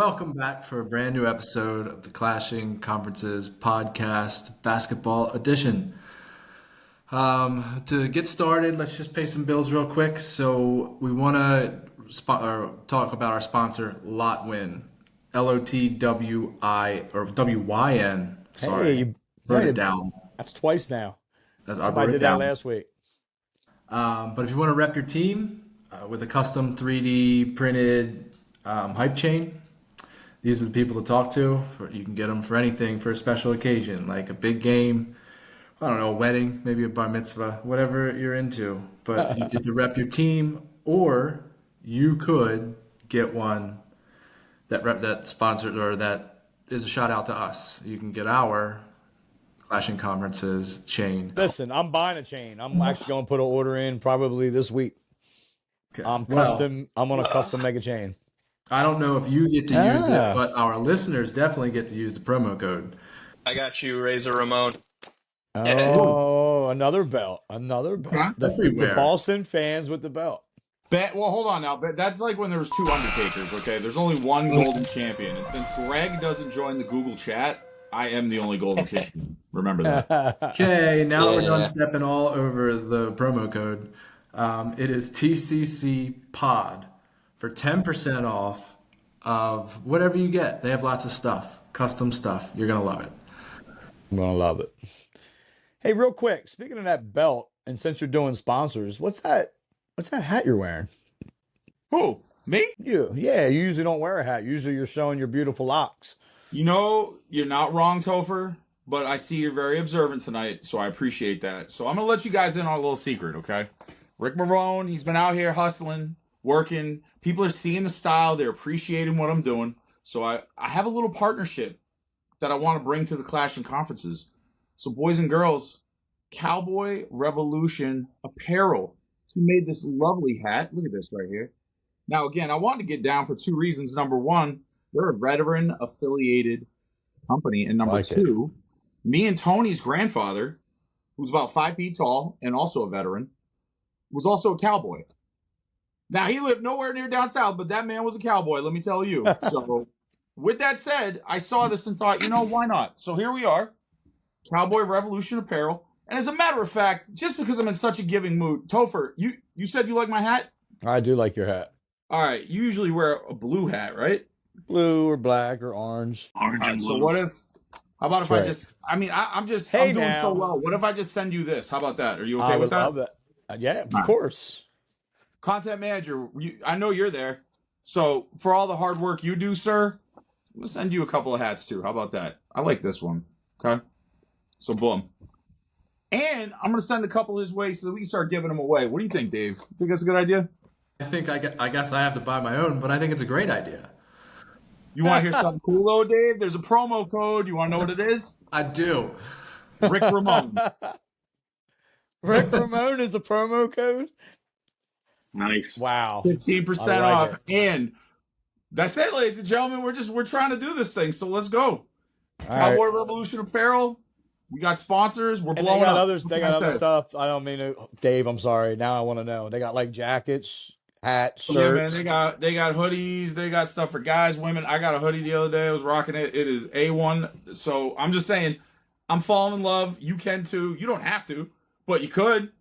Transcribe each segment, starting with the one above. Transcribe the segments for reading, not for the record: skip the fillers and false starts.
Welcome back for a brand new episode of the Clashing Conferences podcast, basketball edition. To get started, let's just pay some bills real quick. So we want to talk about our sponsor, Lotwin, Lotwi or WYN. Sorry, Hey, you, wrote yeah, it down. that's twice now. I wrote Somebody it did that down. last week. But if you want to rep your team with a custom 3D printed hype chain, these are the people to talk to. You can get them for anything for a special occasion, like a big game, I don't know, a wedding, maybe a bar mitzvah, whatever you're into. But you get to rep your team, or you could get one that sponsored or that is a shout out to us. You can get our Clashing Conferences chain. Listen, I'm buying a chain. I'm actually going to put an order in probably this week. Okay. I'm Well, custom. I'm going to custom make a chain. I don't know if you get to use it, Ah, but our listeners definitely get to use the promo code. I got you, Razor Ramon. Yeah. Ooh, oh, another belt. Another belt. Huh? The everywhere. Boston fans with the belt. Well, hold on now. That's like when there was two Undertakers, okay? There's only one golden champion. And since Greg doesn't join the Google chat, I am the only golden champion. Remember that. Okay, now that we're done Yeah. stepping all over the promo code, it is TCC Pod for 10% off of whatever you get. They have lots of stuff, custom stuff. You're going to love it. I'm going to love it. Hey, real quick, speaking of that belt, and since you're doing sponsors, what's that? What's that hat you're wearing? Who? Me? Yeah, you usually don't wear a hat. Usually you're showing your beautiful locks. You know, you're not wrong, Topher, but I see you're very observant tonight, so I appreciate that. So I'm going to let you guys in on a little secret, okay? Rick Marone, he's been out here hustling, working. People are seeing the style. They're appreciating what I'm doing. So I have a little partnership that I want to bring to the Clashing Conferences. So boys and girls, Cowboy Revolution Apparel. He made this lovely hat. Look at this right here. Now, again, I wanted to get down for two reasons. Number one, they're a veteran-affiliated company. And I number like it. two, me and Tony's grandfather, who's about 5 feet tall and also a veteran, was also a cowboy. Now, he lived nowhere near down south, but that man was a cowboy, let me tell you. So, with that said, I saw this and thought, why not? So here we are, Cowboy Revolution Apparel. And as a matter of fact, just because I'm in such a giving mood, Topher, you said you like my hat? I do like your hat. All right, you usually wear a blue hat, right? Blue or black or orange. All right, so what if, how about if I Right. just, I'm Hey doing so now, well. What if I just send you this? How about that? Are you I okay with would love that? that. Yeah, All of right. course. Content manager, I know you're there. So for all the hard work you do, sir, I'm going to send you a couple of hats too. How about that? I like this one. Okay. So boom. And I'm going to send a couple his way so that we can start giving them away. What do you think, Dave? Think that's a good idea? I guess I have to buy my own, but I think it's a great idea. You want to hear something cool though, Dave? There's a promo code. You want to know what it is? I do. Rick Ramone. Rick Ramone is the promo code. Nice. Wow, 15% I like off. it. And that's it, ladies and gentlemen. We're trying to do this thing. So let's go. All right. Cowboy Revolution Apparel. We got sponsors. We're And they blowing got up. others. What They can got I other say? stuff. I don't mean to, Dave. I'm sorry. Now I want to know. They got like jackets, hats, Yeah, man, shirts. they got hoodies, they got stuff for guys, women. I got a hoodie the other day. I was rocking it. It is A1. So I'm just saying, I'm falling in love. You can too. You don't have to, but you could.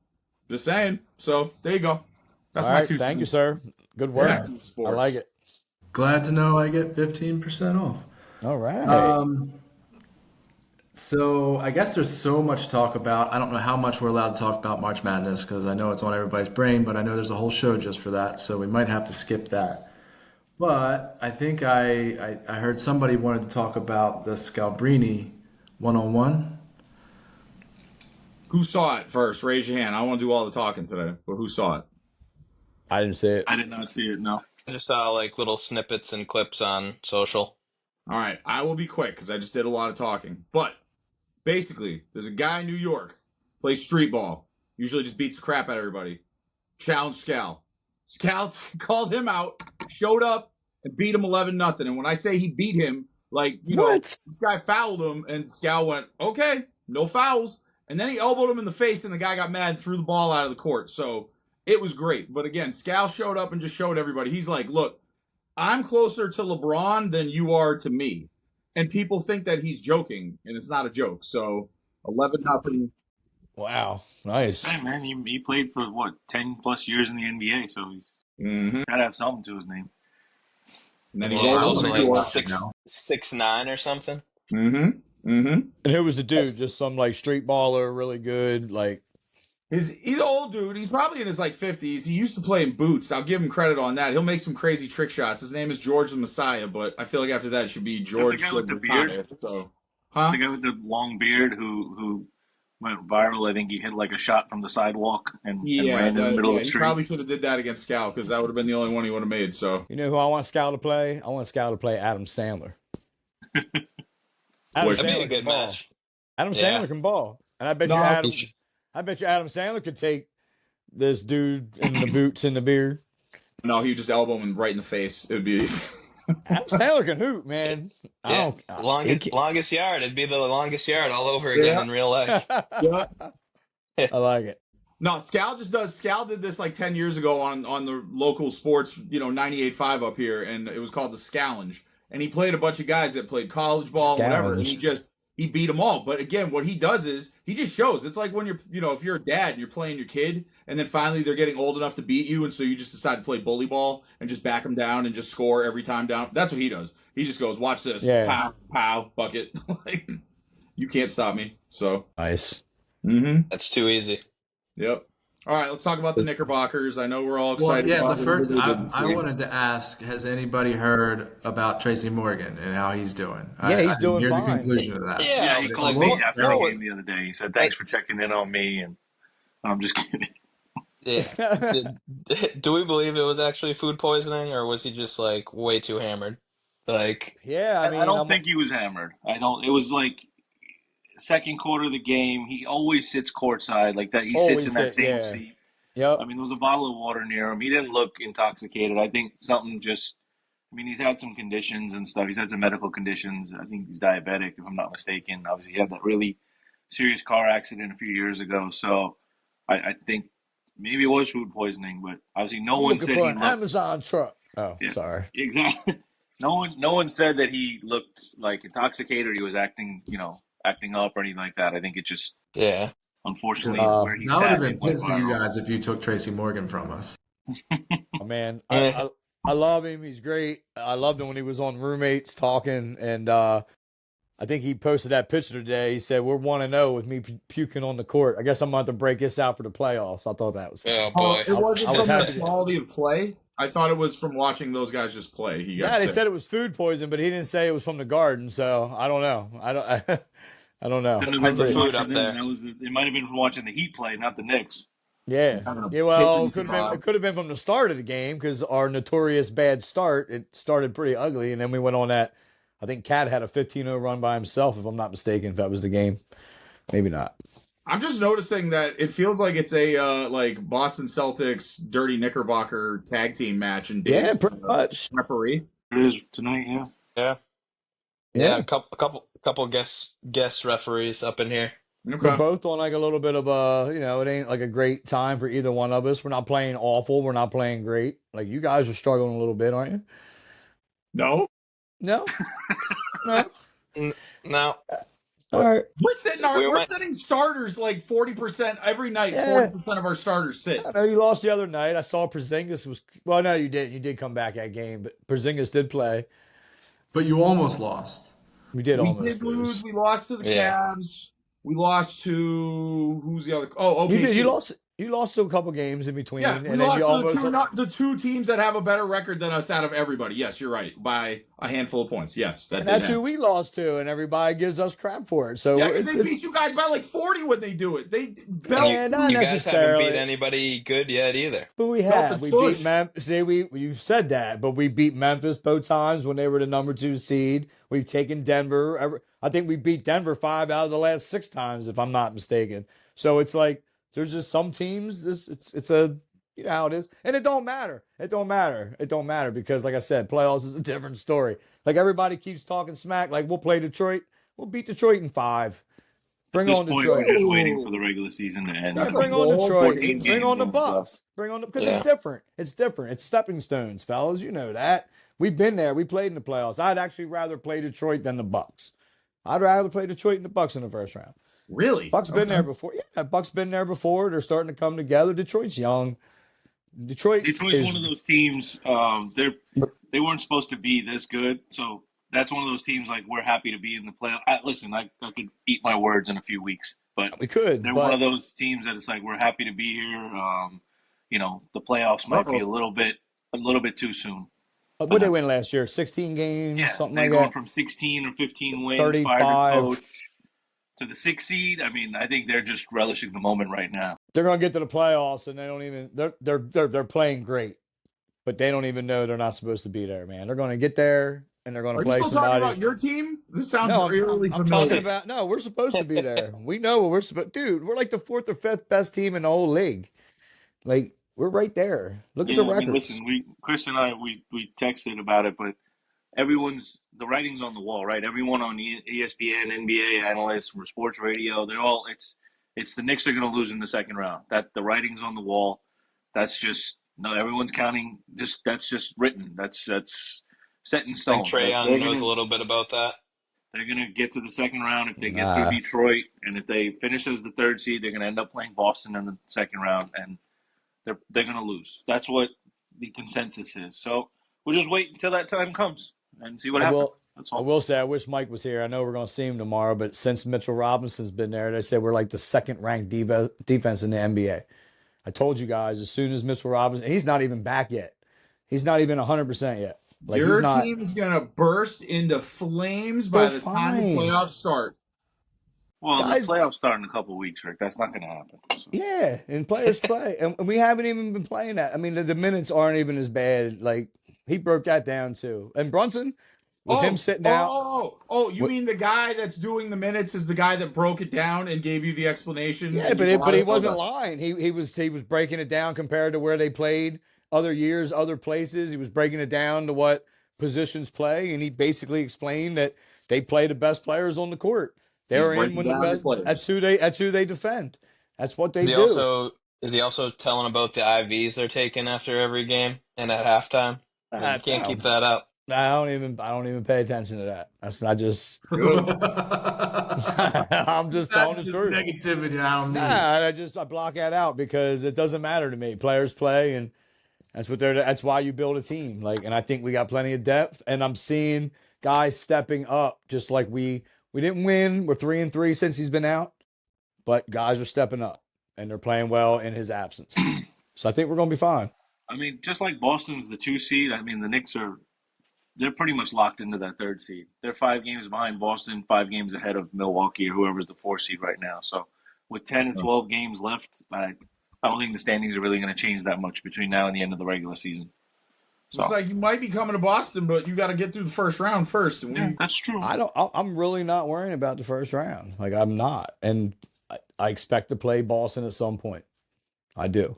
Just saying. So there you go. That's All my right. two Thank you, cents. sir. Good Back work. to the I sports. like it. Glad to know I get 15% off. All right. So I guess there's so much to talk about. I don't know how much we're allowed to talk about March Madness because I know it's on everybody's brain, but I know there's a whole show just for that, so we might have to skip that. But I think I heard somebody wanted to talk about the Scalabrine one-on-one. Who saw it first? Raise your hand. I want to do all the talking today, but who saw it? I didn't see it. I did not see it, no. I just saw like little snippets and clips on social. All right, I will be quick because I just did a lot of talking. But basically, there's a guy in New York, plays street ball, usually just beats the crap out of everybody. Challenged Scal. Scal called him out, showed up, and beat him 11-0. And when I say he beat him, like, What? this guy fouled him, and Scal went, okay, no fouls. And then he elbowed him in the face, and the guy got mad and threw the ball out of the court. So it was great. But again, Scal showed up and just showed everybody. He's like, look, I'm closer to LeBron than you are to me. And people think that he's joking, and it's not a joke. So 11-0. Wow, nice. Hey man, he played for what 10+ years in the NBA, so he's Mm-hmm. gotta have something to his name. And then he Yeah, he's rolls also into like York. 6'9" or something. Mm-hmm. Mm-hmm. And who was the dude? Just some like street baller, really good. Like, He's an old dude. He's probably in his like 50s. He used to play in boots. I'll give him credit on that. He'll make some crazy trick shots. His name is George the Messiah, but I feel like after that it should be George the guy with the Messiah. beard? So, The guy with the long beard who went viral. I think he hit like a shot from the sidewalk and ran in the middle of the he street. probably should have did that against Scal because that would have been the only one he would have made. So, you know who I want Scal to play? I want Scal to play Adam Sandler. Adam That'd be a Sandler good can ball. match. Adam Yeah. Sandler can ball, and I bet No, you Adam. he should- I bet you Adam Sandler could take this dude in the boots and the beard. no, he would just elbow him right in the face. It would be. Adam Sandler can hoot, man. I Yeah, don't. longest yard. It'd be the longest yard all over again in real life. Yeah. I like it. No, Scal did this like 10 years ago on the local sports, 98.5 up here, and it was called the Scallenge. And he played a bunch of guys that played college ball and whatever, and he beat them all. But again, what he does is he just shows. It's like when you're, if you're a dad and you're playing your kid, and then finally they're getting old enough to beat you, and so you just decide to play bully ball and just back them down and just score every time down. That's what he does. He just goes, watch this, Yeah. pow, pow, bucket. Like, you can't stop me. So, Nice. mm-hmm. That's too easy. Yep. All right, let's talk about the Knickerbockers. I know we're all Well, excited. yeah, about the what first they did this I week. wanted to ask: has anybody heard about Tracy Morgan and how he's doing? Yeah, he's I didn't doing hear fine. the conclusion of that. Yeah, he like, called what- me after no, the game the other day. He said, "Thanks for checking in on me," and I'm just kidding. yeah. Do we believe it was actually food poisoning, or was he just like way too hammered? Like, Yeah, I mean, I don't think he was hammered. I don't. It was like second quarter of the game. He always sits courtside like that. He sits Always in that sit, same yeah. seat. Yep. I mean, there was a bottle of water near him. He didn't look intoxicated. I think something just. I mean, he's had some conditions and stuff. He's had some medical conditions. I think he's diabetic, if I'm not mistaken. Obviously, he had that really serious car accident a few years ago. So I think maybe it was food poisoning, but obviously no I'm one looking said for he an looked. Amazon truck. Oh, Yeah. sorry. Exactly. No one said that he looked like intoxicated or he was acting up or anything like that. I think it just, yeah. unfortunately, where he That would sat, have been it went pissed to you viral. guys if you took Tracy Morgan from us. Oh, man, Eh. I love him. He's great. I loved him when he was on Roommates talking, and I think he posted that picture today. He said, "We're 1-0 with me puking on the court." I guess I'm going to have to break this out for the playoffs. I thought that was fun. Oh boy. It wasn't I was from happy the to- quality of play. I thought it was from watching those guys just play. He got Yeah, they sick. said it was food poison, but he didn't say it was from the garden. So I don't know. I don't know. Couldn't have Put been the from food watching up them. there. That was it might have been from watching the Heat play, not the Knicks. Yeah. Having a Yeah, well, picnic it could have been from the start of the game because our notorious bad start, it started pretty ugly, and then we went on that. I think Cat had a 15-0 run by himself, if I'm not mistaken, if that was the game. Maybe not. I'm just noticing that it feels like it's a like Boston Celtics dirty Knickerbocker tag team match and Yeah, Dave's pretty much. referee. It is tonight, yeah. Yeah. Yeah. A couple guest referees up in here. We're Okay. both on like a little bit of it ain't like a great time for either one of us. We're not playing awful. We're not playing great. Like you guys are struggling a little bit, aren't you? No, No? No? No. All right. we're sitting starters like 40% every night. Yeah. 40% of our starters sit. I know you lost the other night. I saw Porzingis was well, no, you didn't. You did come back that game, but Porzingis did play. But you almost lost. We did We almost did lose. We lost to the Yeah. Cavs. We lost to who's the other? Oh, You okay. did. You lost to a couple games in between, Yeah, and we then lost you to almost. the two teams that have a better record than us out of everybody. Yes, you're right. By a handful of points. Yes, that And did that's happen. who we lost to, and everybody gives us crap for it. So Yeah, it's, they beat you guys by like 40 when they do it. They And belt. Yeah, not you guys haven't necessarily. beat anybody good yet either. But we Felt have. the We push. beat Memphis. See, you've said that, but we beat Memphis both times when they were the number 2 seed. We've taken Denver. I think we beat Denver 5 out of the last 6 times, if I'm not mistaken. So it's like there's just some teams. It's a you know how it is, and it don't matter. It don't matter because, like I said, playoffs is a different story. Like everybody keeps talking smack. Like we'll play Detroit. We'll beat Detroit in 5. Bring At this on point, Detroit. we're just waiting for the regular season to end. Yeah, That's bring a on bold Detroit. 14 Bring on the games and Bucks. Bring on the because Yeah. it's different. It's different. It's stepping stones, fellas. You know that. We've been there. We played in the playoffs. I'd actually rather play Detroit than the Bucks. I'd rather play Detroit than the Bucks in the first round. Really? Bucks been there before. Yeah, Bucks been there before. They're starting to come together. Detroit's young. Detroit Detroit's is one of those teams. They weren't supposed to be this good, so that's one of those teams. Like we're happy to be in the playoff. Listen, I could eat my words in a few weeks, but we could, they're one of but those teams that it's like we're happy to be here. The playoffs might be a little bit too soon. what they win last year? 16 games, Yeah, something they're like going that. from 16 or 15 wins, fired the 35. coach to the 6th seed. I mean, I think they're just relishing the moment right now. They're going to get to the playoffs, and they don't even. They're playing great, but they don't even know they're not supposed to be there, man. They're going to get there, and they're going to Are you play still somebody. talking about your team? This sounds No, really I'm familiar. talking about no. We're supposed to be there. We know what we're supposed. Dude, we're like the 4th or 5th best team in the whole league. Like we're right there. Look at the Yeah, I mean, records. listen, Chris and I, we texted about it, but the writing's on the wall, right? Everyone on ESPN, NBA analysts, sports radio, they're all it's the Knicks are going to lose in the second round. That the writing's on the wall. That's just no. Everyone's counting. That's just written. That's set in I stone. think Trae Young knows a little bit about that. They're going to get to the second round if they get Nah. through Detroit, and if they finish as the 3rd seed, they're going to end up playing Boston in the second round, and they're going to lose. That's what the consensus is. So we'll just wait until that time comes and see what happens. That's I all. will say I wish Mike was here. I know we're going to see him tomorrow, but since Mitchell Robinson's been there, they say we're like the 2nd ranked defense in the NBA. I told you guys as soon as Mitchell Robinson, he's not even back yet. He's not even 100% yet. Like Your he's not. team is going to burst into flames by They're the time the fine. playoffs start. Well, Guys- the playoffs start in a couple of weeks, Rick. That's not going to happen. So. Yeah, and players play, and we haven't even been playing that. I mean, the minutes aren't even as bad. Like he broke that down too. And Brunson, with him sitting out. You mean the guy that's doing the minutes is the guy that broke it down and gave you the explanation? Yeah, and but you but he got it? wasn't Okay. lying. He was breaking it down compared to where they played other years, other places. He was breaking it down to what positions play, and he basically explained that they play the best players on the court. They He's were in breaking when the down the best. players. That's who they defend. That's what they Is he do. also telling about the IVs they're taking after every game and at halftime? I mean, you can't keep that up. I don't even pay attention to that. That's not just. I'm just telling the That's just truth. negativity. I don't need. I block that out because it doesn't matter to me. Players play, and that's why you build a team. Like, and I think we got plenty of depth, and I'm seeing guys stepping up. Just like we didn't win. We're 3-3 since he's been out, but guys are stepping up and they're playing well in his absence. So I think we're gonna be fine. I mean, just like Boston's the 2 seed, I mean, the Knicks they're pretty much locked into that 3rd seed. They're 5 games behind Boston, 5 games ahead of Milwaukee or whoever's the 4 seed right now. So with 10 and 12 games left, I don't think the standings are really going to change that much between now and the end of the regular season. So It's like you might be coming to Boston, but you got to get through the first round first. And yeah, that's true. I'm really not worrying about the first round. Like I'm not, and I expect to play Boston at some point. I do.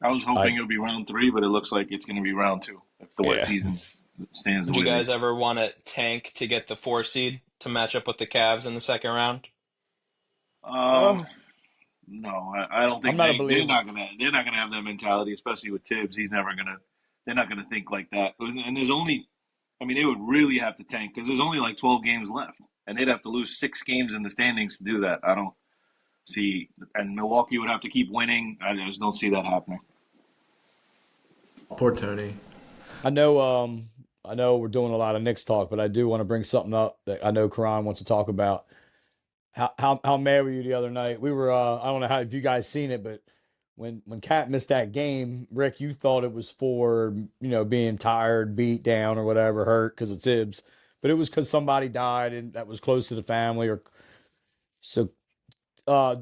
I was hoping it would be round 3, but it looks like it's going to be round 2 if the wet season stands the Would you way it guys is. ever want to tank to get the 4 seed to match up with the Cavs in the second round? No, I don't think I'm not a they're believer. not gonna have that mentality, especially with Tibbs. They're not gonna think like that. And they would really have to tank because there's only like 12 games left, and they'd have to lose 6 games in the standings to do that. I don't see, and Milwaukee would have to keep winning. I just don't see that happening. Poor Tony. I know we're doing a lot of Knicks talk, but I do want to bring something up that I know Karan wants to talk about. How mad were you the other night? We were I don't know how if you guys seen it, but when Cat missed that game, Rick, you thought it was for being tired, beat down, or whatever, hurt because of Tibbs, but it was because somebody died and that was close to the family. Or so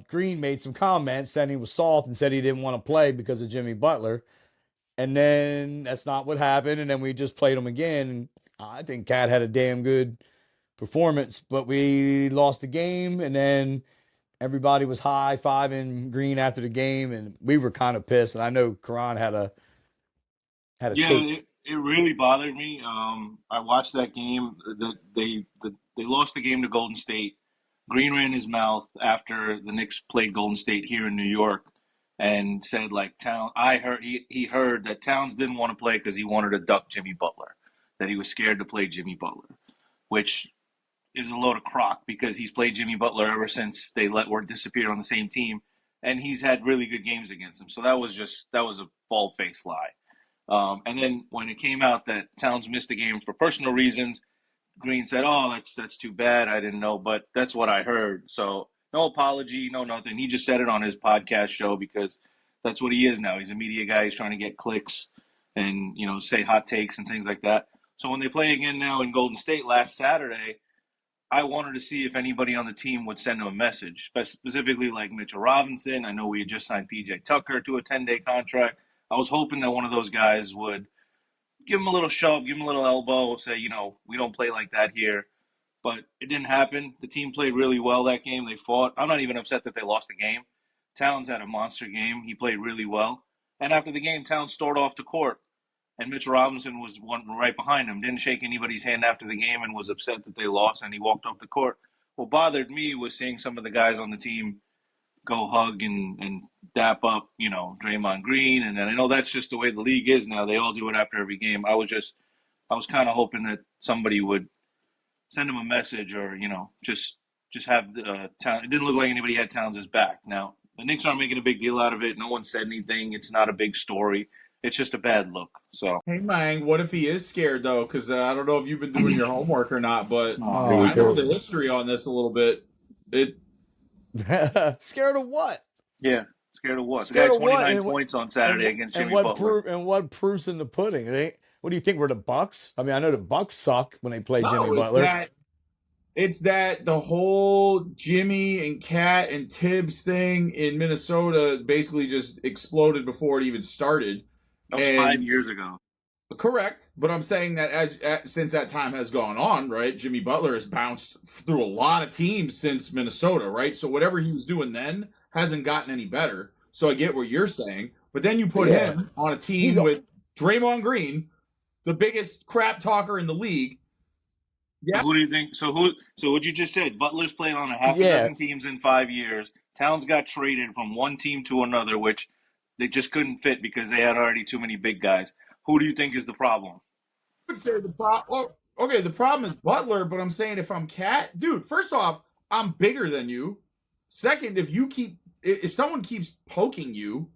Green made some comments saying he was soft and said he didn't want to play because of Jimmy Butler. And then that's not what happened. And then we just played him again. And I think Cat had a damn good performance, but we lost the game. And then everybody was high-fiving Green after the game. And we were kind of pissed. And I know Karan had a take. It really bothered me. I watched that game. They lost the game to Golden State. Green ran his mouth after the Knicks played Golden State here in New York. And said he heard that Towns didn't want to play because he wanted to duck Jimmy Butler. that he was scared to play Jimmy Butler, which is a load of crock because he's played Jimmy Butler ever since they let Ward disappear on the same team, and he's had really good games against him. So that was a bald-faced lie. And then when it came out that Towns missed the game for personal reasons, Green said, "Oh, that's too bad. I didn't know," but that's what I heard. So no apology, no nothing. He just said it on his podcast show because that's what he is now. He's a media guy. He's trying to get clicks and say hot takes and things like that. So when they play again now in Golden State last Saturday, I wanted to see if anybody on the team would send him a message, specifically like Mitchell Robinson. I know we had just signed PJ Tucker to a 10-day contract. I was hoping that one of those guys would give him a little shove, give him a little elbow, say, we don't play like that here. But it didn't happen. The team played really well that game. They fought. I'm not even upset that they lost the game. Towns had a monster game. He played really well. And after the game, Towns stormed off the court. And Mitchell Robinson was one right behind him, didn't shake anybody's hand after the game and was upset that they lost, and he walked off the court. What bothered me was seeing some of the guys on the team go hug and dap up, Draymond Green. And then I know that's just the way the league is now. They all do it after every game. I was kind of hoping that somebody would send him a message or, just have Towns. It didn't look like anybody had Towns' back. Now, the Knicks aren't making a big deal out of it. No one said anything. It's not a big story. It's just a bad look. So Hey, Mang, what if he is scared, though? Because I don't know if you've been doing your homework or not, but here we I know go. the history on this a little bit. Scared of what? Yeah, scared of what? The Scared guy of what? 29 points on Saturday against Jimmy Butler. What proofs in the pudding? What do you think? We're the Bucks? I mean, I know the Bucks suck when they play No, Jimmy it's Butler. It's that the whole Jimmy and Cat and Tibbs thing in Minnesota basically just exploded before it even started. That was 5 years ago. Correct, but I'm saying that since that time has gone on, right? Jimmy Butler has bounced through a lot of teams since Minnesota, right? So whatever he was doing then hasn't gotten any better. So I get what you're saying, but then you put him on a team with Draymond Green, the biggest crap talker in the league. Yeah. So who do you think? So what you just said? Butler's played on a half a dozen teams in 5 years. Towns got traded from one team to another, which they just couldn't fit because they had already too many big guys. Who do you think is the problem? I would say the problem. Okay, the problem is Butler, but I'm saying if I'm Cat, dude. First off, I'm bigger than you. Second, if someone keeps poking you,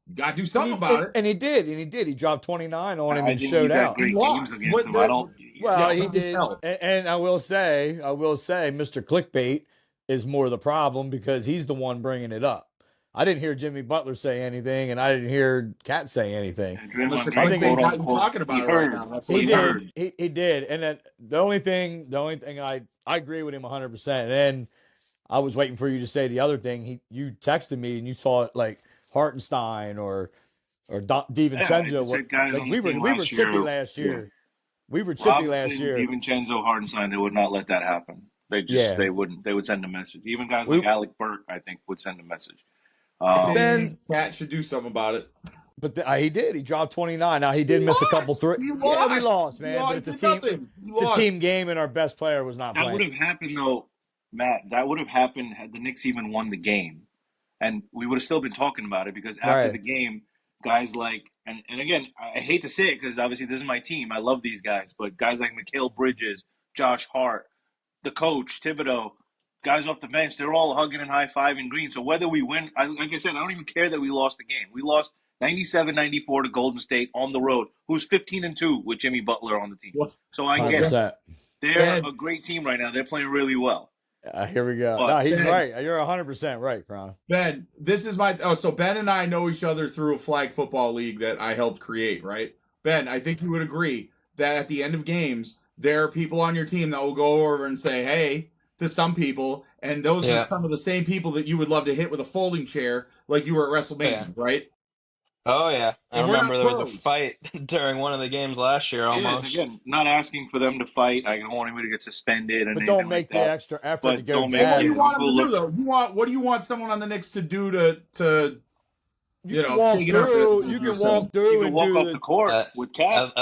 you gotta do something about it. And he did. He dropped 29 on him and think showed he's had out. great games against him. Well, he did. And I will say, Mr. Clickbait is more the problem because he's the one bringing it up. I didn't hear Jimmy Butler say anything, and I didn't hear Cat say anything. I think he's talking about it right now. That's what he did. He did. And then the only thing I agree with him 100%. And then I was waiting for you to say the other thing. You texted me and you thought like Hartenstein or DiVincenzo. We were chippy last year. Yeah. We were chippy last year. DiVincenzo, Hartenstein, they would not let that happen. They wouldn't. They would send a message. Even guys like Alec Burke, I think, would send a message. Then Cat should do something about it. But he did. He dropped 29. Now he did miss a couple threes. Yeah, we lost, man. But it's a team game, and our best player was not playing. That would have happened though, Matt. That would have happened had the Knicks even won the game, and we would have still been talking about it because after the game, guys like and again, I hate to say it because obviously this is my team. I love these guys, but guys like Mikal Bridges, Josh Hart, the coach Thibodeau. Guys off the bench, they're all hugging and high-fiving Green. So whether we win, like I said, I don't even care that we lost the game. We lost 97-94 to Golden State on the road, who's 15-2 with Jimmy Butler on the team. So I get it. They're a great team right now. They're playing really well. Here we go. No, he's right. You're 100% right, Crown. Ben, this is so Ben and I know each other through a flag football league that I helped create, right? Ben, I think you would agree that at the end of games, there are people on your team that will go over and say, hey, to some people, and those are some of the same people that you would love to hit with a folding chair like you were at WrestleMania, right? Oh, yeah. I remember there was a fight during one of the games last year almost. Again, not asking for them to fight. I don't want anybody to get suspended. But don't make the extra effort to go What do you want them to do, though? What do you want someone on the Knicks to do to you can walk through. You can walk through and walk off the court with Cat.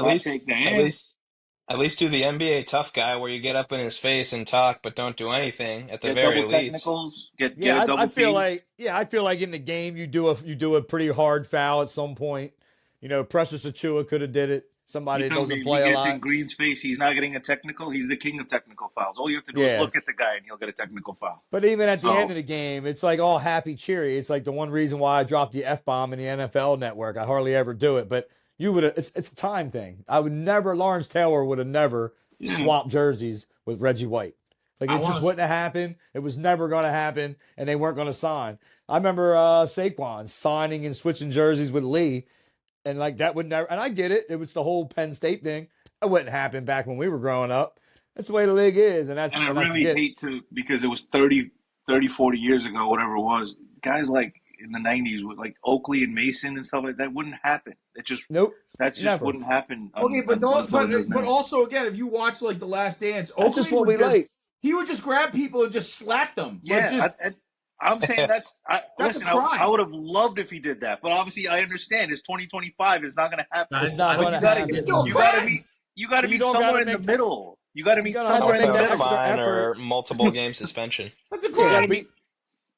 At least do the NBA tough guy where you get up in his face and talk, but don't do anything at the very least. Technicals, get a double team. I feel like in the game you do a pretty hard foul at some point. Precious Achua could have did it. somebody You that tell me doesn't if he play a gets in lot. Green's face, he's not getting a technical. He's the king of technical fouls. All you have to do is Yeah. look at the guy, and he'll get a technical foul. But even at the end So of the game, it's like all happy cheery. It's like the one reason why I dropped the F bomb in the NFL network. I hardly ever do it, but you would. It's a time thing. I would never. Lawrence Taylor would have never yeah, swapped jerseys with Reggie White. Like I it just want wouldn't to. have happened. It was never going to happen, and they weren't going to sign. I remember Saquon signing and switching jerseys with Lee, and like that would never. And I get it. It was the whole Penn State thing. It wouldn't happen back when we were growing up. That's the way the league is, and and I that's really get. hate to because it was 40 years ago, whatever it was. Guys like in the 90s with like Oakley and Mason and stuff like that wouldn't happen. Nope, That just never. wouldn't happen Okay, but until it does but now. also again, if you watch like The Last Dance, That's just Oakley what would we like. he would just grab people and just slap them. Like Yeah, just I'm saying that's listen. a crime. I would have loved if he did that, but obviously I understand. It's 2025. It's not going to happen. It's not I going to think happen. It's still a You got to crime. meet. You got to But you meet don't somewhere gotta in the make that- middle. You got to meet gotta have somewhere to in the make that middle. extra Fine or effort. multiple game suspension. That's a You Yeah, got crime. to meet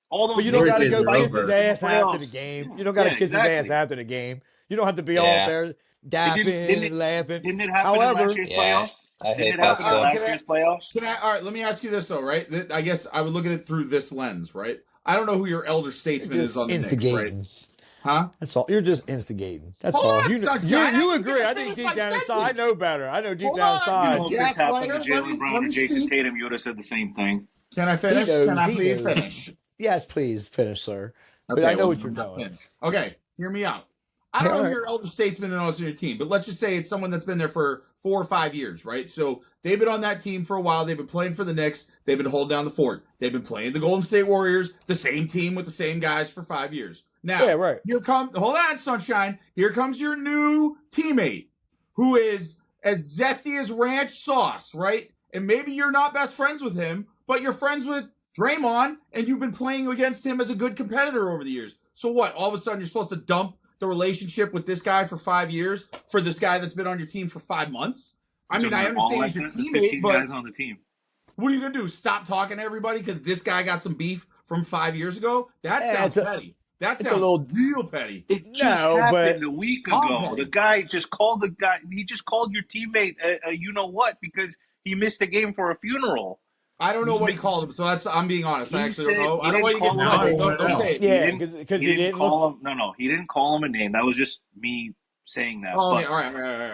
all those. but you don't got to Thursdays go are kiss his over. ass after the Playoffs. game. Yeah. You don't got to Yeah, kiss his exactly. ass after the game. You don't have to be all Yeah. there dapping Didn't it- and laughing. Didn't it happen in However, last year's Yeah, playoffs? I Didn't hate it that happen in stuff. last year's playoffs? All right, let me ask you this though, right? I guess I would look at it through this lens, right? I don't know who your elder statesman just is on the Knicks, right? instigating. Huh? That's all. You're just instigating. That's Hold all. on, You sunshine. I you didn't agree. get to I think finish deep my down inside, I sentence. know better. I know deep Hold down on, You inside. know, if this happened to Gaslighter, let Jalen me Brown and Jason speak. Tatum, you would have said the same thing. Can I He finish? knows. Can I He please knows. finish? Yes, please finish, sir. But Okay, I know well, what you're I'm not doing. finished. Okay, hear me out. I don't know who your elder statesman and on your team, but let's just say it's someone that's been there for 4 or 5 years, right? So they've been on that team for a while. They've been playing for the Knicks. They've been holding down the fort. They've been playing the Golden State Warriors, the same team with the same guys for 5 years. Now, Yeah, right. hold on, sunshine. Here comes your new teammate who is as zesty as ranch sauce, right? And maybe you're not best friends with him, but you're friends with Draymond, and you've been playing against him as a good competitor over the years. So what? All of a sudden, you're supposed to dump the relationship with this guy for 5 years for this guy that's been on your team for 5 months? I mean, I understand he's your teammate, 15 but guys on the team. what are you gonna do? Stop talking to everybody because this guy got some beef from 5 years ago? That Yeah, sounds petty. That it's a sounds little- real petty. It just No, happened but- a week Calm ago. down. The guy just called the guy. He just called your teammate you know what because he missed a game for a funeral. I don't know what he called him, so I'm being honest. I He actually said- don't know. he I don't want you to didn't get in call trouble. him Don't out. say it. Yeah, because he didn't look. call him. No, he didn't call him a name. That was just me saying that. Oh, But okay, all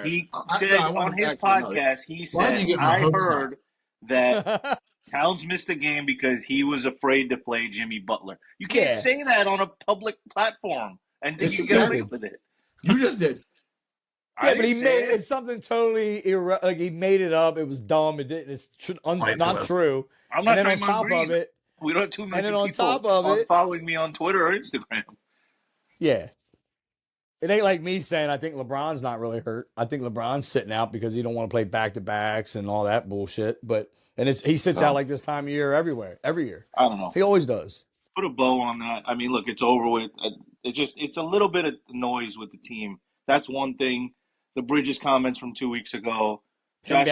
right. he I- said no, I wanted on to his actually know. podcast, he Why did you said, get my I hopes up? heard that Towns missed the game because he was afraid to play Jimmy Butler. You can't Yeah. say that on a public platform and then It's you get away stupid. with it. You just did. I Yeah, but he didn't say made it's something totally like he made it up. It was dumb. It didn't. It's not Ridiculous. true. I'm not And then on Draymond top Green. of it, We don't have too many and then on people top of it- following me on Twitter or Instagram. yeah, it ain't like me saying I think LeBron's not really hurt. I think LeBron's sitting out because he don't want to play back to backs and all that bullshit. But he sits out like this time of year every year. I don't know. He always does. Put a bow on that. I mean, look, it's over with. It's a little bit of noise with the team. That's one thing. The Bridges comments from 2 weeks ago. Josh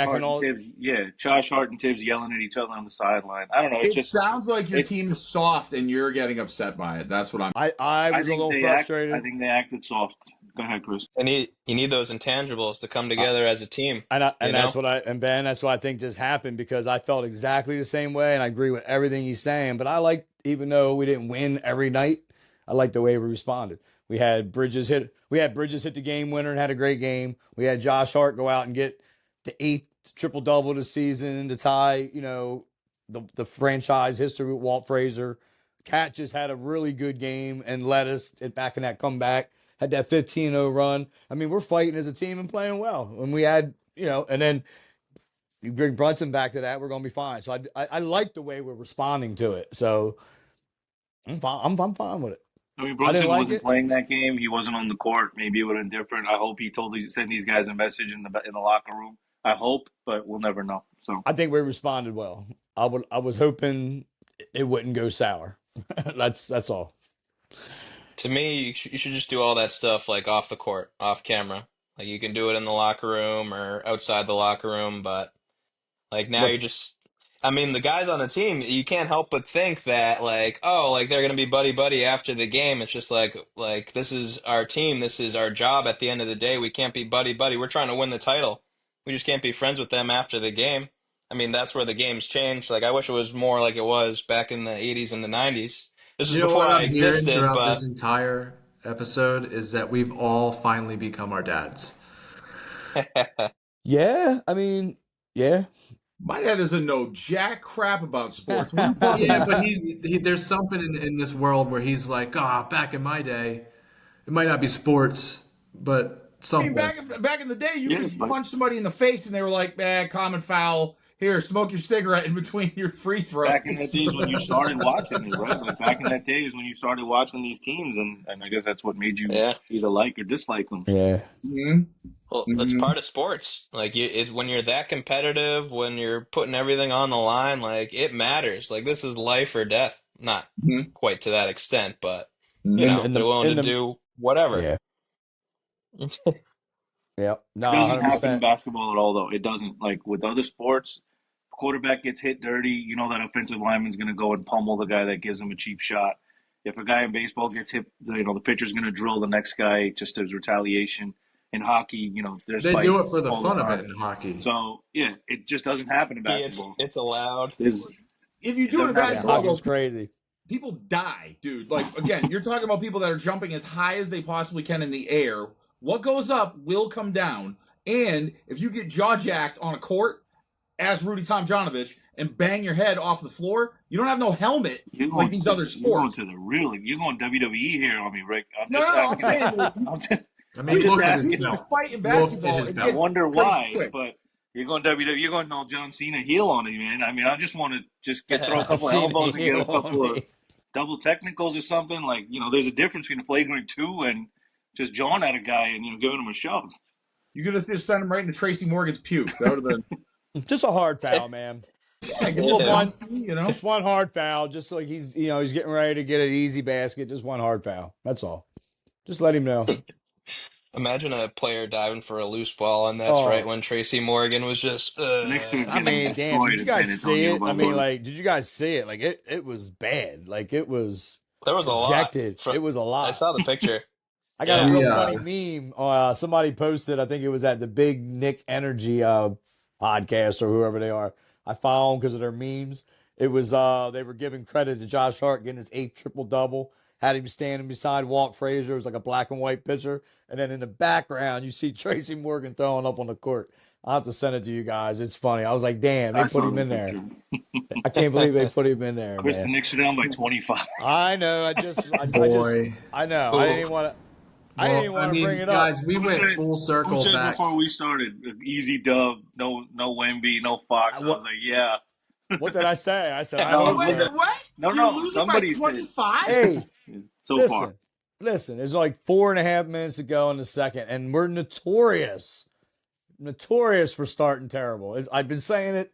Hart and Tibbs yelling at each other on the sideline. I don't know. It sounds like your team is soft and you're getting upset by it. That's what I'm. I was a little frustrated. I think they acted soft. Go ahead, Chris. And you need those intangibles to come together as a team. And that's know? Ben, that's what I think just happened because I felt exactly the same way, and I agree with everything he's saying. But I like, even though we didn't win every night, I like the way we responded. We had Bridges hit the game winner and had a great game. We had Josh Hart go out and get the 8th triple double this season to tie, the franchise history with Walt Frazier. Cat just had a really good game and led us back in that comeback. Had that 15-0 run. I mean, we're fighting as a team and playing well. And we had, and then you bring Brunson back to that, we're going to be fine. So I like the way we're responding to it. So I'm fine. I'm fine with it. I mean, I Brunson didn't like wasn't it. playing that game. He wasn't on the court. Maybe it would have been different. I hope he sent these guys a message in the locker room. I hope, but we'll never know. So I think we responded well. I was hoping it wouldn't go sour. That's all. To me, you should just do all that stuff like off the court, off camera. Like you can do it in the locker room or outside the locker room, but like now I mean, the guys on the team, you can't help but think that, like, oh, like they're gonna be buddy after the game. It's just like this is our team, this is our job. At the end of the day, we can't be buddy. We're trying to win the title. We just can't be friends with them after the game. I mean, that's where the game's changed. Like, I wish it was more like it was back in the '80s and the '90s. This was You know before what I I'm hearing existed, throughout but this entire episode is that we've all finally become our dads. Yeah, I mean, yeah. My dad doesn't know jack crap about sports. What are you talking Yeah, about? but there's something in this world where he's like, back in my day, it might not be sports, but I mean, something. back in the day, you Yeah, could but punch somebody in the face and they were like, "Man, common foul. Here, smoke your cigarette in between your free throws." back in that days when you started watching it, right? Like back in that days when you started watching these teams, and I guess that's what made you yeah. either like or dislike them. Yeah. Mhm. Well, that's Mhm. part of sports. Like when you're that competitive, when you're putting everything on the line, like it matters. Like this is life or death. Not Mhm. quite to that extent, but Mhm. In they're willing in to the do whatever. yeah. Yeah. No, It doesn't happen in 100%. basketball at all, though. It doesn't. Like with other sports, quarterback gets hit dirty, you know that offensive lineman's going to go and pummel the guy that gives him a cheap shot. If a guy in baseball gets hit, the pitcher's going to drill the next guy just as retaliation. In hockey, there's They do it fights for the all the fun of it time. in hockey. So yeah, it just doesn't happen in It's basketball. it's allowed. If you It do it in doesn't happen Yeah, in basketball, football. hockey's though, crazy. people die, dude. Like, again, you're talking about people that are jumping as high as they possibly can in the air. What goes up will come down. And if you get jaw jacked on a court, as Rudy Tomjanovich, and bang your head off the floor, you don't have no helmet You're like going these to other sports. you're going WWE here on me, Rick. I'm No, just no, no, I'm asking. saying, like, I'm just, I I'm mean, just look at his asking. people belt. fight in Look at basketball. his It I belt. gets wonder crazy why, quick. but you're going WWE. You're going no John Cena heel on me, man. I mean, I just want to throw a couple of Seen elbows and get a heel on couple of me. double technicals or something. Like there's a difference between a flagrant two and just jawing at a guy and giving him a shove. You could have just sent him right into Tracy Morgan's puke. That would have been, Just a hard foul, man. yeah, get a Just little one. bouncy. Just one hard foul. Just like he's getting ready to get an easy basket. Just one hard foul. That's all. Just let him know. Imagine a player diving for a loose ball, and that's right Oh, when Tracy Morgan was just. The Knicks were I getting mean, damn. Did destroyed you in San guys see Antonio it? by I mean, Wood. like, did you guys see it? Like, it was bad. Like, it was There was a lot. projected. It was a I lot. saw the picture. I got a Yeah. real Yeah. funny meme. Somebody posted. I think it was at the Big Nick Energy podcast or whoever they are. I follow them because of their memes. It was they were giving credit to Josh Hart getting his 8th triple double. Had him standing beside Walt Frazier. It was like a black and white picture. And then in the background, you see Tracy Morgan throwing up on the court. I'll have to send it to you guys. It's funny. I was like, damn, they I put saw him the in there. picture. I can't believe they put him in there, Chris, the man. Knicks are down by 25. I know. I Boy. know. I didn't Ooh. even want to. I Well, didn't even want to bring it guys, up. we Who went said- full Who circle said back. before we started, easy dub, no Wemby, no Fox? I was What- like, yeah. What did I say? I said, I No, hope wait, so. what? No, You're no, losing somebody by said- 25? Hey, So far. listen. There's like 4.5 minutes to go in the second, and we're notorious for starting terrible. I've been saying it.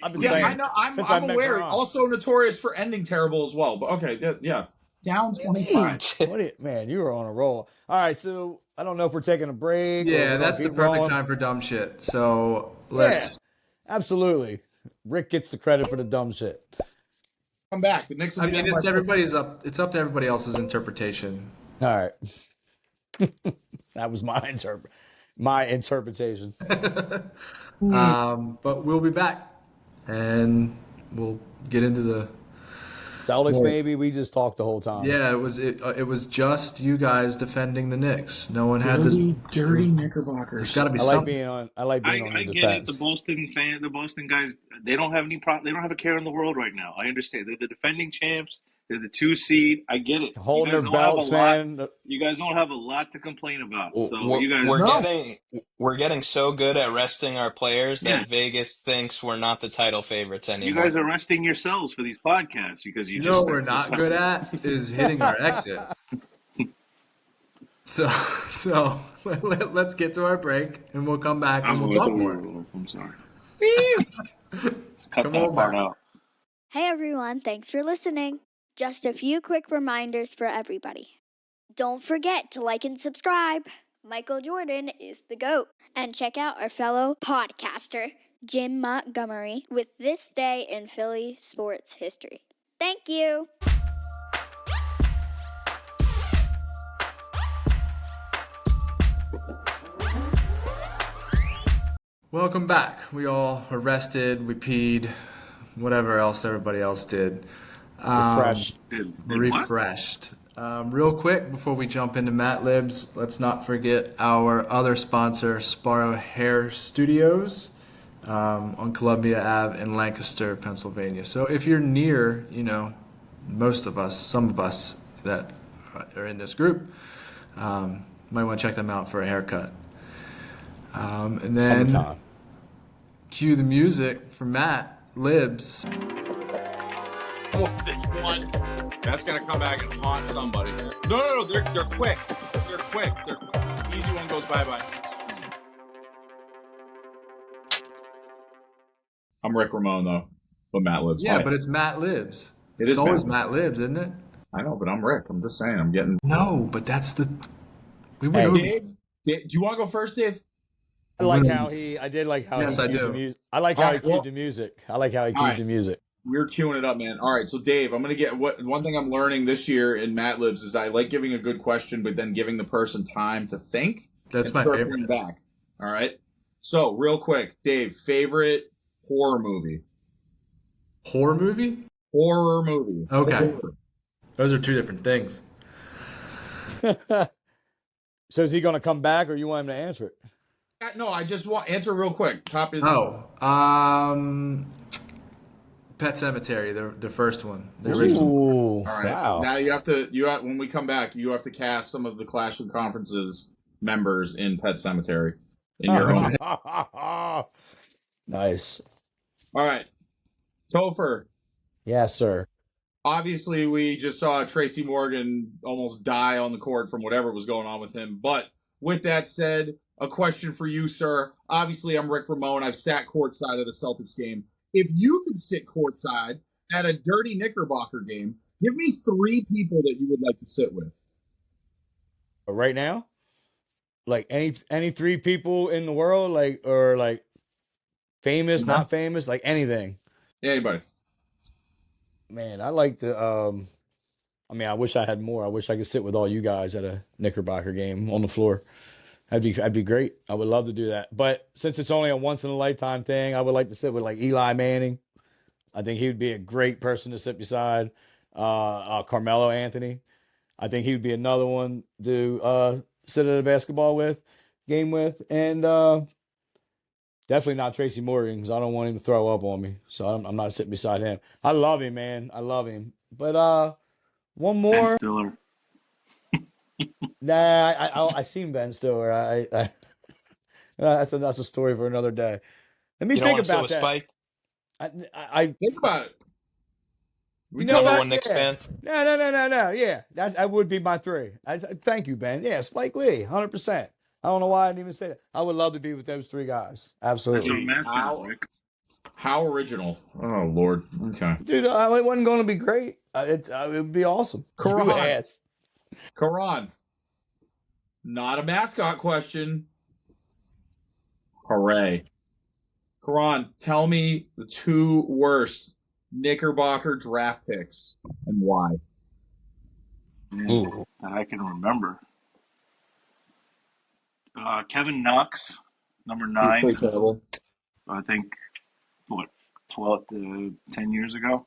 I've been Yeah, saying I know. since I I'm met aware. Grom. Also notorious for ending terrible as well. But okay, yeah. Down 25. Man, you were on a roll. All right, so I don't know if we're taking a break. or Yeah, we're gonna that's the keep perfect rolling. time for dumb shit. So let's. Absolutely. Rick gets the credit for the dumb shit. Come back. The Knicks will I be mean, down it's by everybody's up. It's up to everybody else's interpretation. All right. That was my interpretation. But we'll be back, and we'll get into the. Celtics, maybe we just talked the whole time. Yeah, it was just you guys defending the Knicks. No one had to. dirty There's Knickerbockers. got to be I like something. being on. I like being on the I get it. defense. The Boston guys, they don't have any problem. They don't have a care in the world right now. I understand. They're the defending champs. They're the 2 seed. I get it. Holding You their guys don't have belts, a lot. man. You guys don't have a lot to complain about. So We're, you guys, we're getting so good at resting our players that Yeah. Vegas thinks we're not the title favorites you anymore. guys are resting yourselves for these podcasts because You know what we're not good at is hitting our exit. So let's get to our break, and we'll come back and we'll talk more. I'm sorry. Let's cut Come that on part back. out. Hey everyone, thanks for listening. Just a few quick reminders for everybody. Don't forget to like and subscribe. Michael Jordan is the GOAT. And check out our fellow podcaster, Jim Montgomery, with This Day in Philly Sports History. Thank you. Welcome back. We all were rested, we peed, whatever else everybody else did. Refreshed. We're refreshed. Real quick, before we jump into Matt Libz, let's not forget our other sponsor, Sparrow Hair Studios, on Columbia Ave in Lancaster, Pennsylvania. So if you're near, most of us, some of us that are in this group, might want to check them out for a haircut. And then Summertime. cue the music for Matt Libz. That's gonna come back and haunt somebody. No, they're quick. They're quick. Easy one goes bye. I'm Rick Ramone though, but Matt Libz. Yeah, but it's Matt Libz. It It's is always Matt Matt Libz, isn't it? I know, but I'm Rick. I'm just saying. I'm getting. No, but that's the. We Hey, would. Dave, do you want to go first, Dave? I like how he. I did like how Yes, he I cued do. the music. I like how All he right, cued well- the music. I like how he All cued right. the music. We're queuing it up, man. All right, so Dave, I'm gonna get one thing I'm learning this year in Matt Libz is I like giving a good question, but then giving the person time to think. That's and my circling favorite. back. All right. So real quick, Dave, favorite horror movie? Horror movie? Horror movie. Okay. Those are two different things. So is he going to come back, or you want him to answer it? No, I just want answer real quick. Top is Pet Cemetery, the first one, the original. Ooh, all right. wow. Now you have when we come back, you have to cast some of the Clash of Conferences members in Pet Cemetery in your own. Nice. All right, Topher. Yes, sir. Obviously, we just saw Tracy Morgan almost die on the court from whatever was going on with him. But with that said, a question for you, sir. Obviously, I'm Rick Ramone. I've sat courtside at a Celtics game. If you could sit courtside at a dirty Knickerbocker game, give me 3 people that you would like to sit with. But right now, like any 3 people in the world, or famous, No. not famous, like anything. Anybody. Man, I like to. I wish I had more. I wish I could sit with all you guys at a Knickerbocker game on the floor. That'd be great. I would love to do that. But since it's only a once in a lifetime thing, I would like to sit with like Eli Manning. I think he would be a great person to sit beside. Carmelo Anthony. I think he would be another one to sit at a basketball game with, and definitely not Tracy Morgan, because I don't want him to throw up on me. So I'm not sitting beside him. I love him, man. I love him. But one Ben more. Stiller. Nah, I seen Ben Stiller. That's a story for another day. Let me You don't think want to sit about with that. Spike? I Think about it. you know Number what? one Knicks Yeah. fan? No. Yeah, that would be my 3. Thank you, Ben. Yeah, Spike Lee, 100%. I don't know why I didn't even say that. I would love to be with those 3 guys. That's Absolutely. our mascot, Rick. How original. Oh, Lord. Okay. Dude, it wasn't going to be great. It would be awesome. Karan. You asked. Karan. Not a mascot question. Hooray. Karan, tell me the 2 worst Knickerbocker draft picks and why. Man, that I can remember. Kevin Knox, number He's 9. pretty terrible. I think, 12 to 10 years ago.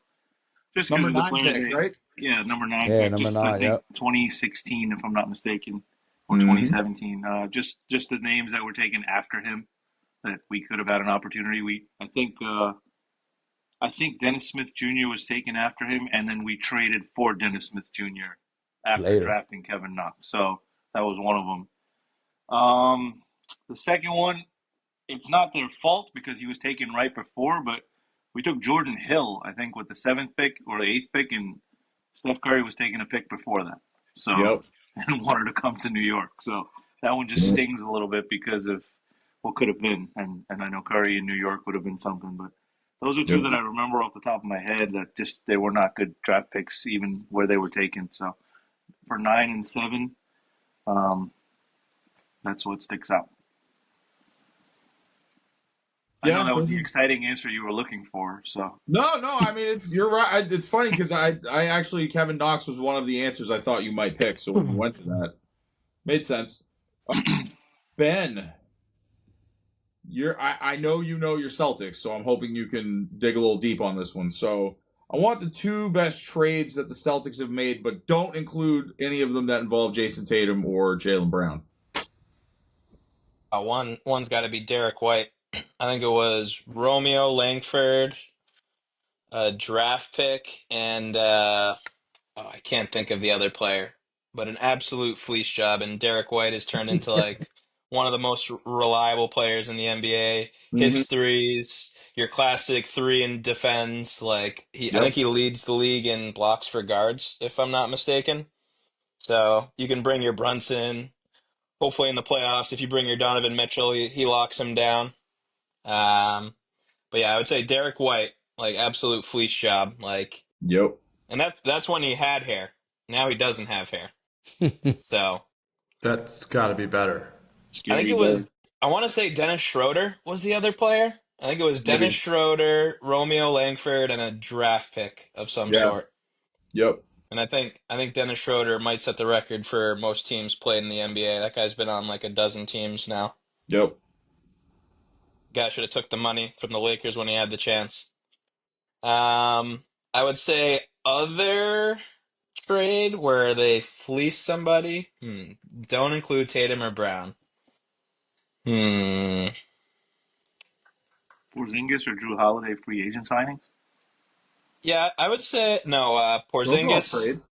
Just Number because of the 9 players pick, they- right? Yeah, number 9. Yeah, pick. number Just, 9, I think yep. 2016, if I'm not mistaken, or Mhm. 2017. Just the names that were taken after him that we could have had an opportunity. I think Dennis Smith Jr. was taken after him, and then we traded for Dennis Smith Jr. after Later. drafting Kevin Knox. So that was one of them. The second one, it's not their fault because he was taken right before, but we took Jordan Hill, I think, with the 7th pick or the 8th pick, and Steph Curry was taking a pick before that. So Yep. and wanted to come to New York. So that one just stings a little bit because of what could have been. And I know Curry in New York would have been something, but those are 2 Yep. that I remember off the top of my head that just they were not good draft picks even where they were taken. So for 9 and 7, that's what sticks out. I know Yeah, that was this the is exciting answer you were looking for. So no. I mean, you're right. It's funny because I actually Kevin Knox was one of the answers I thought you might pick. So when you went to that, made sense. Ben, I know you know your Celtics, so I'm hoping you can dig a little deep on this one. So I want the two best trades that the Celtics have made, but don't include any of them that involve Jason Tatum or Jaylen Brown. One's got to be Derek White. I think it was Romeo Langford, a draft pick, and I can't think of the other player, but an absolute fleece job. And Derek White has turned into like one of the most reliable players in the NBA. Mm-hmm. Hits threes, your classic three and defends. I Yep. think he leads the league in blocks for guards, if I'm not mistaken. So you can bring your Brunson. Hopefully in the playoffs, if you bring your Donovan Mitchell, he locks him down. Um, but yeah, I would say Derek White, like absolute fleece job. Yep. And that's when he had hair. Now he doesn't have hair. So That's got to be better. I think scary it there. was. I want to say Dennis Schroeder was the other player. I think it was Dennis Maybe. Schroeder, Romeo Langford, and a draft pick of some Yeah. sort. Yep. And I think Dennis Schroeder might set the record for most teams played in the NBA. That guy's been on like a dozen teams now. Yep. Guy should have took the money from the Lakers when he had the chance. I would say other trade where they fleece somebody. Don't include Tatum or Brown. Hmm. Porzingis or Drew Holiday free agent signings? Yeah, I would say no. Those are all Porzingis. trades.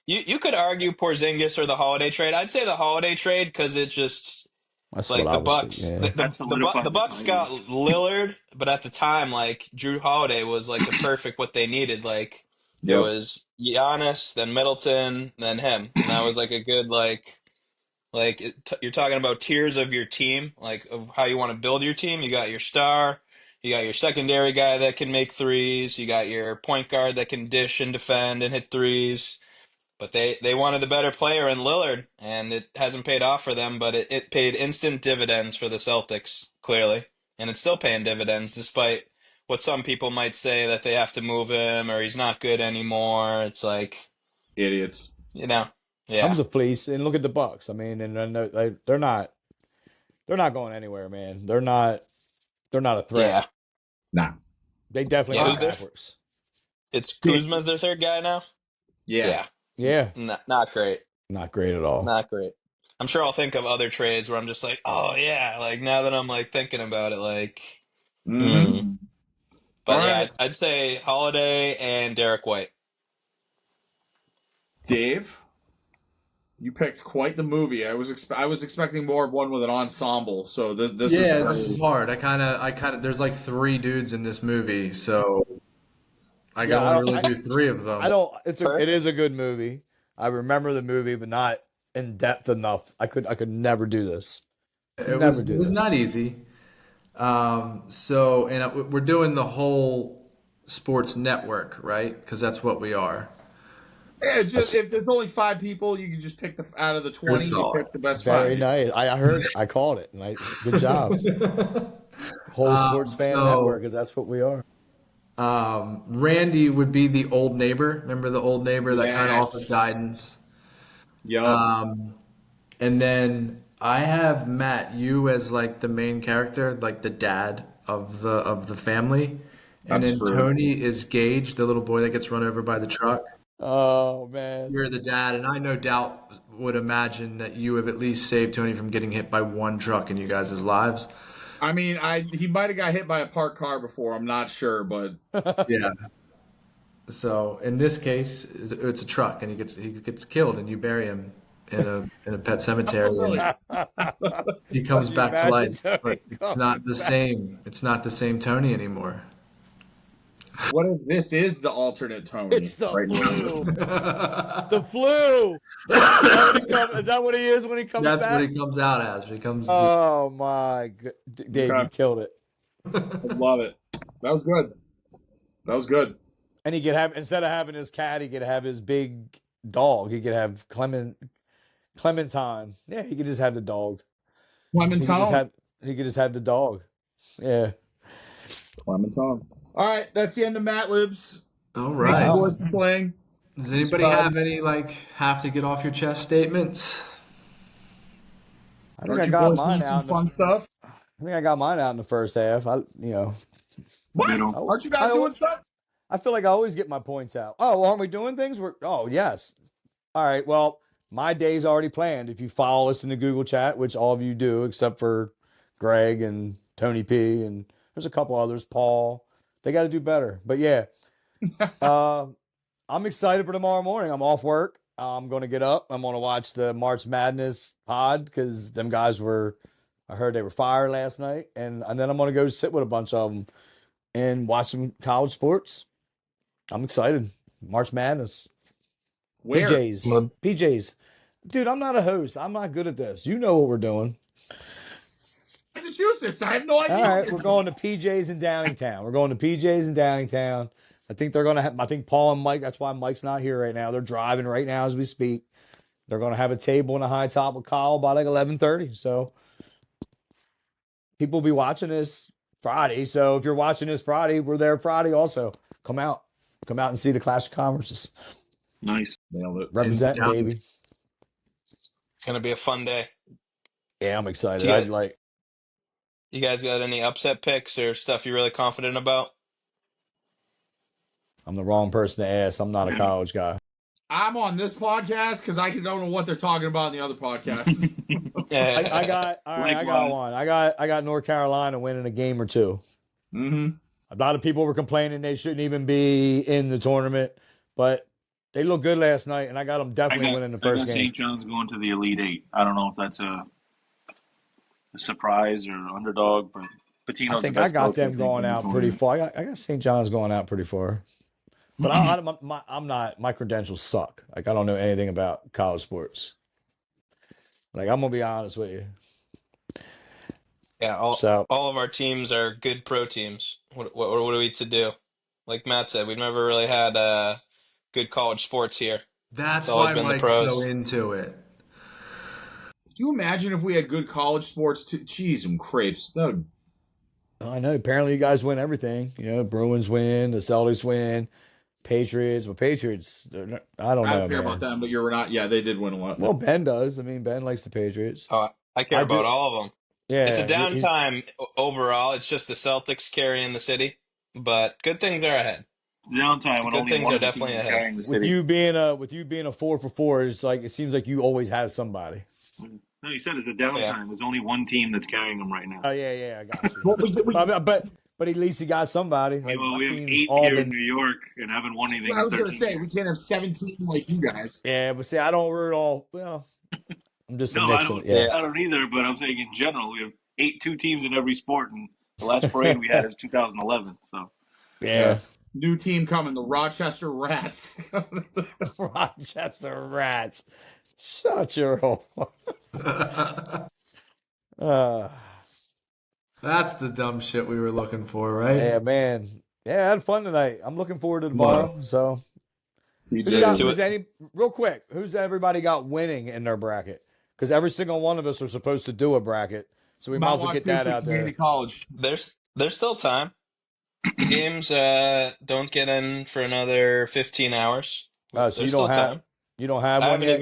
You could argue Porzingis or the Holiday trade. I'd say the Holiday trade because it just That's what like I the was thinking. Bucks. Yeah. That The solidified the Bucks got title. Lillard, but at the time, like Drew Holiday was like the perfect what they needed. Like it Yep. was Giannis, then Middleton, then him, and that was like a good you're talking about tiers of your team, like of how you want to build your team. You got your star, you got your secondary guy that can make threes, you got your point guard that can dish and defend and hit threes. But they wanted the better player in Lillard, and it hasn't paid off for them, but it paid instant dividends for the Celtics, clearly. And it's still paying dividends despite what some people might say that they have to move him or he's not good anymore. It's like, Idiots. I was yeah. a fleece, and look at the Bucks. I mean, and they're not going anywhere, man. They're not a threat. Yeah. Nah. They definitely Yeah, go who's their backwards. it's Kuzma's their third guy now? Yeah. Yeah. Yeah, Not great. not great at all. Not great. I'm sure I'll think of other trades where I'm just like, oh yeah, like now that I'm like thinking about it, like, hmm. Mm-hmm. All But yeah, right, I'd say Holiday and Derek White. Dave. You picked quite the movie. I was expecting more of one with an ensemble. So this Yeah, is this is hard. I kind of. There's like three dudes in this movie, so I can Yeah, only really do three of them. I don't. It Perfect. is a good movie. I remember the movie, but not in depth enough. I could never do this. Could It was never it do was not this. easy. We're doing the whole sports network, right? Because that's what we are. yeah. It's just That's if there's only 5 people, you can just pick the out of the Chris 20. You saw it. pick the best very five. nice. I heard. I called it. And good job. Whole sports fan network, So because that's what we are. Randy would be the old neighbor. Remember the old neighbor that kind of offered Yes. guidance. Yup. Um, and then I have Matt, you as like the main character, like the dad of the family, and That's then true. Tony is Gage, the little boy that gets run over by the truck. Oh man. You're the dad, and I no doubt would imagine that you have at least saved Tony from getting hit by one truck in you guys' lives. I mean, he might have got hit by a parked car before. I'm not sure, but Yeah. So in this case, it's a truck, and he gets killed, and you bury him in a pet cemetery, and familiar. he comes Can you back to imagine life. Tony But it's coming not the back? same. It's not the same Tony anymore. What if this is the alternate Tony It's the right now? flu. The flu. Is that what he is when he comes That's what back? he comes out as. He comes. Oh my god, Dave, you Okay, killed it. I love it. That was good. That was good. And he could have, instead of having his cat, he could have his big dog. He could have Clementine. He could just have the dog. He could just Clementine. have he could just have the dog. Yeah. Clementine. All right, that's the end of Matt Libz. All Thank you right. boys for playing. Does anybody have any have to get off your chest statements? I think Aren't I you got boys mine doing some out. fun stuff? I think I got mine out in the first half. What? Ditto. Aren't you guys doing stuff? I feel like I always get my points out. Oh, aren't we doing things? Oh, yes. All right. Well, my day's already planned. If you follow us in the Google chat, which all of you do, except for Greg and Tony P, and there's a couple others, Paul. They got to do better. But yeah, I'm excited for tomorrow morning. I'm off work. I'm going to get up. I'm going to watch the March Madness pod because them guys I heard they were fired last night. And then I'm going to go sit with a bunch of them and watch some college sports. I'm excited. March Madness. Where? PJs. Dude, I'm not a host. I'm not good at this. You know what we're doing. Massachusetts. I have no idea. All right, we're going to PJs in Downingtown. We're going to PJs in Downingtown. I think they're going to have, I think Paul and Mike, that's why Mike's not here right now. They're driving right now as we speak. They're going to have a table and a high top with Kyle by like 11:30. So people will be watching this Friday. So if you're watching this Friday, we're there Friday also. Come out. Come out and see the Clash of Conferences. Nice. Nailed it. Represent, baby. It's gonna be a fun day. Yeah, I'm excited. Yeah. You guys got any upset picks or stuff you're really confident about? I'm the wrong person to ask. I'm not a college guy. I'm on this podcast because I don't know what they're talking about in the other podcasts. I got one. I got North Carolina winning a game or two. Mm-hmm. A lot of people were complaining they shouldn't even be in the tournament, but they looked good last night, and I got them definitely winning the first game. St. John's going to the Elite Eight. I don't know if that's a surprise or underdog, but Pitino's I think I got them going out pretty far. I got St. John's going out pretty far. But I'm not. My credentials suck. Like I don't know anything about college sports. Like I'm gonna be honest with you. Yeah, all of our teams are good pro teams. What do we to do? Like Matt said, we've never really had good college sports here. That's It's always why been the Mike's pros. so into it. Could you imagine if we had good college sports too? Jeez, and crepes. That would... I know. Apparently, you guys win everything. You know, Bruins win, the Celtics win, Patriots. Well, Patriots. I don't know. I don't care about them, but you're not. Yeah, they did win a lot. Well, Ben does. I mean, Ben likes the Patriots. Oh, I care about all of them. Yeah, it's a downtime overall. It's just the Celtics carrying the city, but good things are ahead. Downtime. Good things are definitely ahead. With you being a 4-for-4, it's like it seems like you always have somebody. No, you said it's a downtime. Yeah. There's only one team that's carrying them right now. Oh yeah, I got you. but at least he got somebody. Like, well, we have 8 here in New York and haven't won anything. I was going to say we can't have 17 like you guys. Yeah, but see, I don't root all. Well, I'm just a Knicks. I don't either. But I'm saying in general, we have 2 teams in every sport, and the last parade we had is 2011. So yeah. New team coming, the Rochester Rats. Rochester Rats. Shut your hole. That's the dumb shit we were looking for, right? Yeah, man. Yeah, I had fun tonight. I'm looking forward to tomorrow. So, real quick, who's everybody got winning in their bracket? Because every single one of us are supposed to do a bracket. So we might as well get that out there. College. There's still time. The games don't get in for another 15 hours. So you don't have one yet?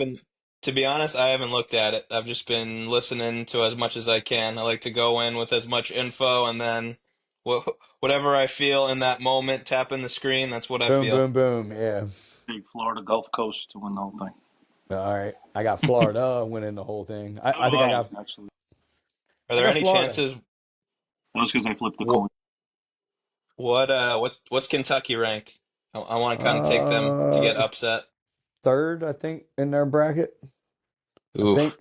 To be honest, I haven't looked at it. I've just been listening to as much as I can. I like to go in with as much info, and then whatever I feel in that moment, tap in the screen. That's what I feel. Boom, boom, boom. Yeah. Big Florida Gulf Coast to win the whole thing. All right, I got Florida winning the whole thing. I think I got. Actually, are there any chances? That was because I flipped the coin. What's Kentucky ranked? I want to kind of take them to get upset. 3rd, I think, in their bracket. Oof. I think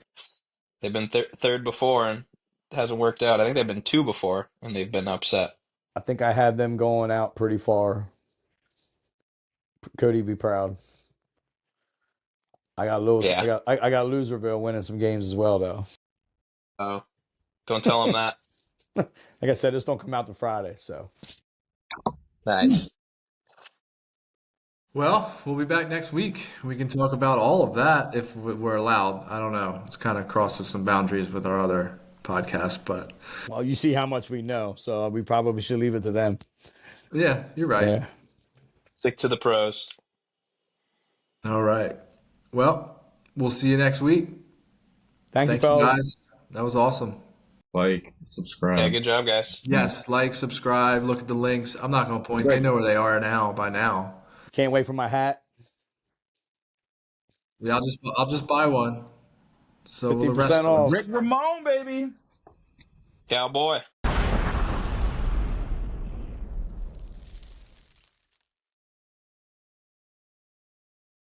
they've been 3rd before and it hasn't worked out. I think they've been 2 before and they've been upset. I think I had them going out pretty far. Cody, be proud. I got Louis. Yeah. I got Loserville winning some games as well, though. Oh, don't tell them that. Like I said, this don't come out to Friday, so. Nice. Well, we'll be back next week. We can talk about all of that if we're allowed. I don't know. It kind of crosses some boundaries with our other podcast, but Well, you see how much we know, so we probably should leave it to them. yeah, you're right. Yeah. Stick to the pros. All right. Well, we'll see you next week. Thank you, Thank you, fellas. guys. That was awesome. Like, subscribe. Yeah, good job, guys. Yes, like, subscribe, look at the links. I'm not going to point. They know where they are by now. Can't wait for my hat. Yeah, I'll just buy one. So will the rest 50% of us. off. Rick Ramone, baby. Cowboy.